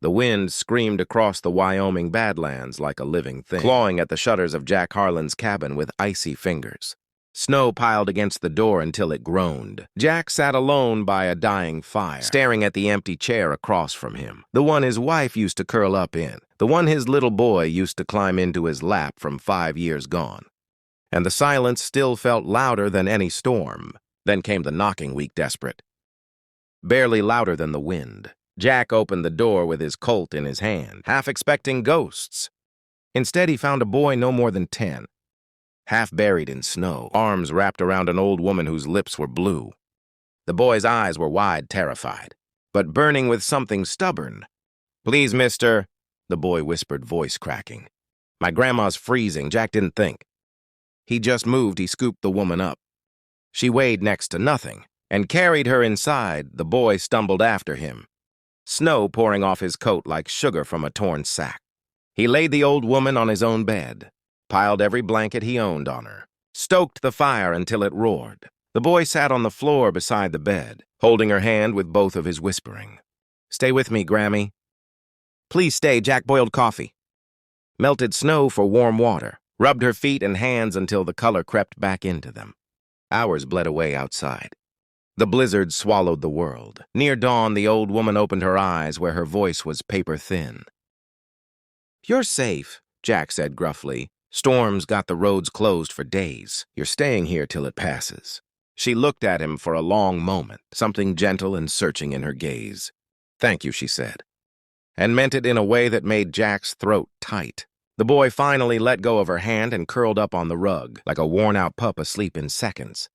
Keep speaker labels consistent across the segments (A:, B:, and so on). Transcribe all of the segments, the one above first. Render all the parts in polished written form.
A: The wind screamed across the Wyoming Badlands like a living thing, clawing at the shutters of Jack Harlan's cabin with icy fingers. Snow piled against the door until it groaned. Jack sat alone by a dying fire, staring at the empty chair across from him, the one his wife used to curl up in, the one his little boy used to climb into his lap from 5 years gone. And the silence still felt louder than any storm. Then came the knocking, weak, desperate. Barely louder than the wind. Jack opened the door with his Colt in his hand, half expecting ghosts. Instead, he found a boy no more than 10, half buried in snow, arms wrapped around an old woman whose lips were blue. The boy's eyes were wide, terrified, but burning with something stubborn. "Please, mister," the boy whispered, voice cracking. "My grandma's freezing." Jack didn't think. He just moved. He scooped the woman up. She weighed next to nothing, and carried her inside. The boy stumbled after him, snow pouring off his coat like sugar from a torn sack. He laid the old woman on his own bed, piled every blanket he owned on her, stoked the fire until it roared. The boy sat on the floor beside the bed, holding her hand with both of his, whispering, "Stay with me, Grammy. Please stay." Jack boiled coffee, melted snow for warm water, rubbed her feet and hands until the color crept back into them. Hours bled away outside. The blizzard swallowed the world. Near dawn, the old woman opened her eyes where her voice was paper thin. "You're safe," Jack said gruffly. "Storms got the roads closed for days. You're staying here till it passes." She looked at him for a long moment, something gentle and searching in her gaze. "Thank you," she said, and meant it in a way that made Jack's throat tight. The boy finally let go of her hand and curled up on the rug, like a worn-out pup asleep in seconds.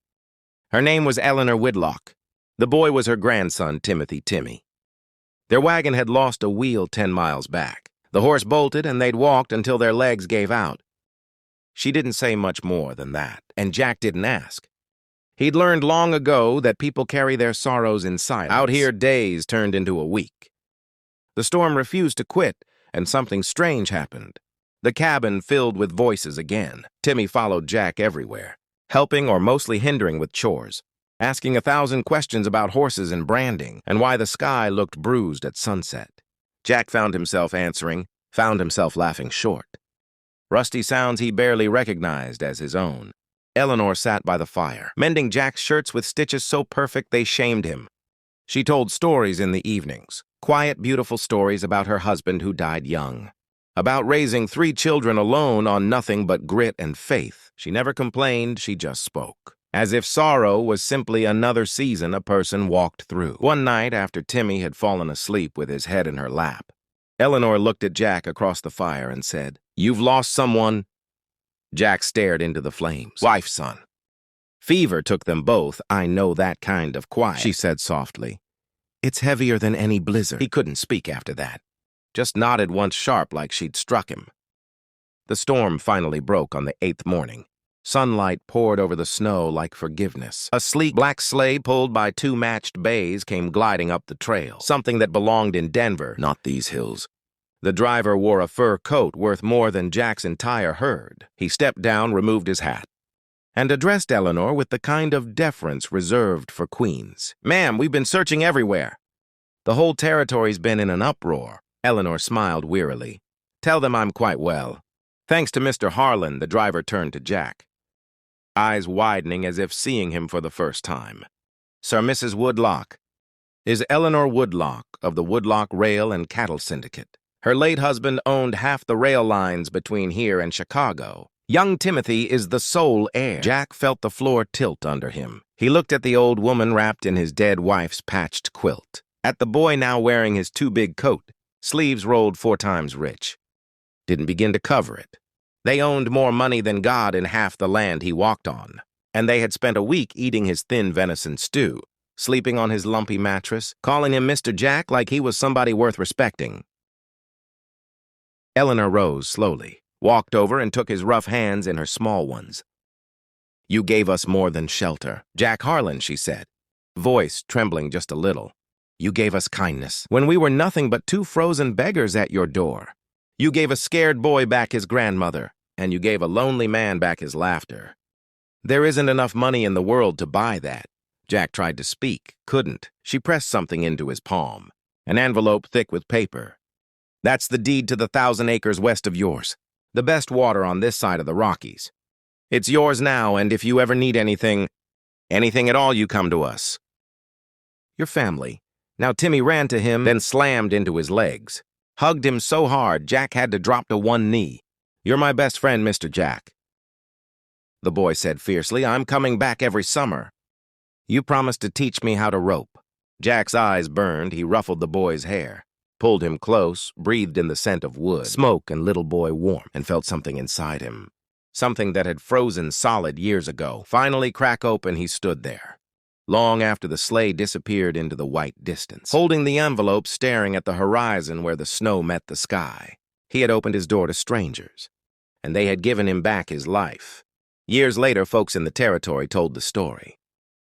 A: Her name was Eleanor Whitlock. The boy was her grandson, Timmy. Their wagon had lost a wheel 10 miles back. The horse bolted, and they'd walked until their legs gave out. She didn't say much more than that, and Jack didn't ask. He'd learned long ago that people carry their sorrows in silence. Out here, days turned into a week. The storm refused to quit, and something strange happened. The cabin filled with voices again. Timmy followed Jack everywhere, helping or mostly hindering with chores, asking 1,000 questions about horses and branding, and why the sky looked bruised at sunset. Jack found himself answering, found himself laughing short. Rusty sounds he barely recognized as his own. Eleanor sat by the fire, mending Jack's shirts with stitches so perfect they shamed him. She told stories in the evenings, quiet, beautiful stories about her husband who died young, about raising 3 children alone on nothing but grit and faith. She never complained, she just spoke, as if sorrow was simply another season a person walked through. One night, after Timmy had fallen asleep with his head in her lap, Eleanor looked at Jack across the fire and said, "You've lost someone?" Jack stared into the flames. "Wife, son. Fever took them both. I know that kind of quiet," she said softly. "It's heavier than any blizzard." He couldn't speak after that, just nodded once sharp like she'd struck him. The storm finally broke on the 8th morning. Sunlight poured over the snow like forgiveness. A sleek black sleigh pulled by 2 matched bays came gliding up the trail, something that belonged in Denver, not these hills. The driver wore a fur coat worth more than Jack's entire herd. He stepped down, removed his hat, and addressed Eleanor with the kind of deference reserved for queens. "Ma'am, we've been searching everywhere. The whole territory's been in an uproar." Eleanor smiled wearily. "Tell them I'm quite well. Thanks to Mr. Harlan." The driver turned to Jack, eyes widening as if seeing him for the first time. "Sir, Mrs. Woodlock is Eleanor Woodlock of the Woodlock Rail and Cattle Syndicate. Her late husband owned half the rail lines between here and Chicago. Young Timothy is the sole heir." Jack felt the floor tilt under him. He looked at the old woman wrapped in his dead wife's patched quilt, at the boy now wearing his too big coat, sleeves rolled 4 times rich. Didn't begin to cover it. They owned more money than God in half the land he walked on, and they had spent a week eating his thin venison stew, sleeping on his lumpy mattress, calling him Mr. Jack like he was somebody worth respecting. Eleanor rose slowly, walked over and took his rough hands in her small ones. "You gave us more than shelter." "Jack Harlan," she said, voice trembling just a little. "You gave us kindness when we were nothing but 2 frozen beggars at your door. You gave a scared boy back his grandmother, and you gave a lonely man back his laughter. There isn't enough money in the world to buy that." Jack tried to speak, couldn't. She pressed something into his palm, an envelope thick with paper. That's the deed to the 1,000 acres west of yours. The best water on this side of the Rockies. It's yours now, and if you ever need anything at all, you come to us. Your family. Now Timmy ran to him, then slammed into his legs. Hugged him so hard, Jack had to drop to one knee. You're my best friend, Mr. Jack. The boy said fiercely, I'm coming back every summer. You promised to teach me how to rope. Jack's eyes burned. He ruffled the boy's hair, pulled him close, breathed in the scent of wood, smoke, and little boy warm, and felt something inside him. Something that had frozen solid years ago. Finally crack open, he stood there. Long after the sleigh disappeared into the white distance, holding the envelope, staring at the horizon where the snow met the sky. He had opened his door to strangers, and they had given him back his life. Years later, folks in the territory told the story.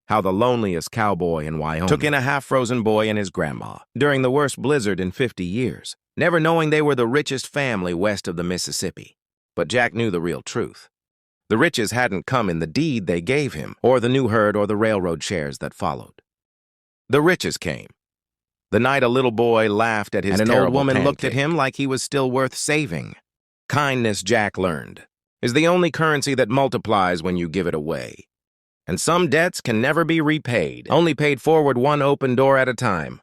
A: How the loneliest cowboy in Wyoming took in a half-frozen boy and his grandma during the worst blizzard in 50 years, never knowing they were the richest family west of the Mississippi. But Jack knew the real truth. The riches hadn't come in the deed they gave him, or the new herd, or the railroad shares that followed. The riches came. The night a little boy laughed at his terrible
B: and an old woman
A: pancake.
B: looked at him like he was still worth saving.
A: Kindness, Jack learned, is the only currency that multiplies when you give it away. And some debts can never be repaid, only paid forward one open door at a time.